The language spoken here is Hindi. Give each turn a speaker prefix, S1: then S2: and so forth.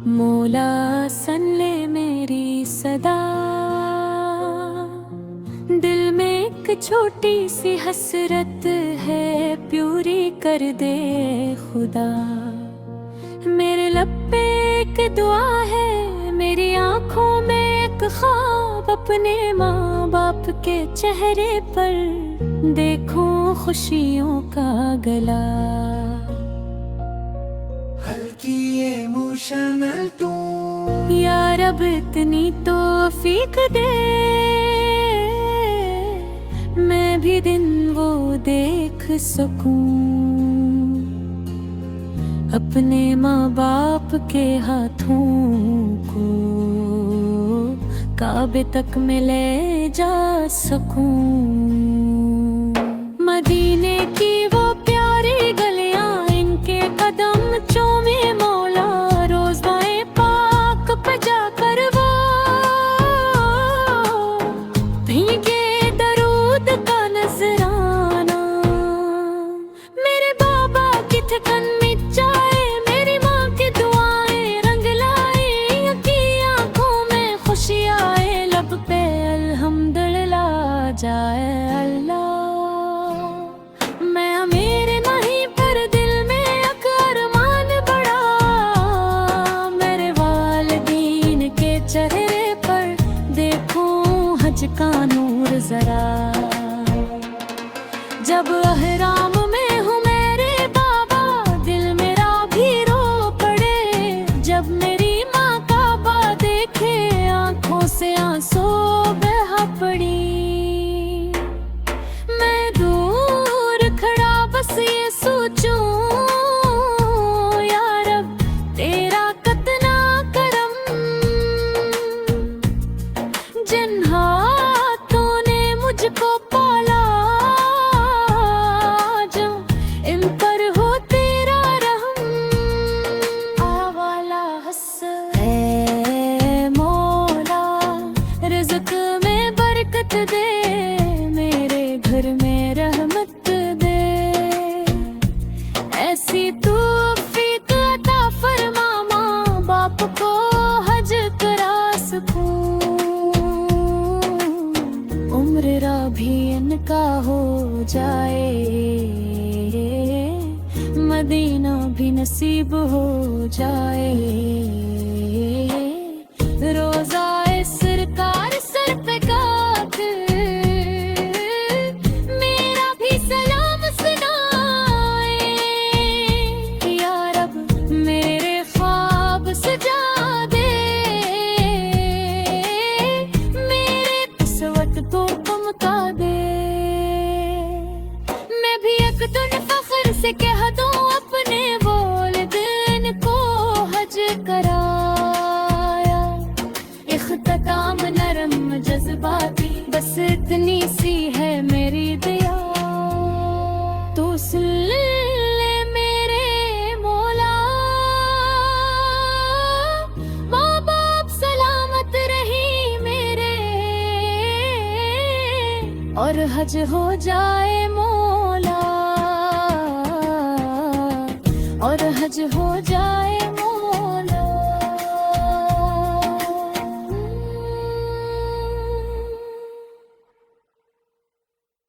S1: मौला सुन ले मेरी सदा, दिल में एक छोटी सी हसरत है, पूरी कर दे खुदा। मेरे लब पे एक दुआ है, मेरी आंखों में एक ख्वाब, अपने माँ बाप के चेहरे पर देखूं खुशियों का गला।
S2: हल्की इमोशनल तू
S1: या रब इतनी तौफीक दे, मैं भी दिन वो देख सकूं, अपने माँ बाप के हाथों को काबे तक में ले जा सकूं। मदीने की वो प्यारी गलियां, इनके कदम चूमे मौला, रोज बाएं पाक पे जाकर वो भीगे दरूद का नजराना। मेरे बाबा की थकन मिट जाए, मेरी माँ की दुआएं रंग लाए, की आंखों में खुशी आए, लब पे अल्हम्दुलिल्लाह जाए अल्लाह। मैं अमीर नहीं पर दिल में एक अरमान बड़ा, मेरे वालिदीन के चेहरे पर देखूं हज का नूर जरा। जब अहराम में हूँ मेरे बाबा, दिल मेरा भी रो पड़े, जब मेरी माँ काबा देखे, आंखों से आंसू बहा पड़ी। मैं दूर खड़ा बस ये सोचूं, या रब तेरा कितना करम, जिन हाथों ने मुझको पाला, जो इन पर हो तेरा रहम। आवाला हस है मौला, रिज़्क़ में बरकत दे, मेरे घर में रहमत दे, ऐसी तौफीक अता फरमा, माँ बाप को हज करा सकूं, उम्र रा भी इनका हो जाए, मदीना भी नसीब हो जाए। रोज़ाए सरकार सर पे काट, मेरा भी सलाम सुनाए, या रब मेरे ख्वाब सजा दे, मेरे किस्मत को चमका दे। मैं भी एक दिन फख्र से कह दूं, अपने वालिदैन को हज कराया, इख्तिताम नरम जज्बाती, बस इतनी सी है मेरी दिया। तो सुन ले मेरे मौला, माँ बाप सलामत रही मेरे, और हज हो जाए मौला, और हज हो जाए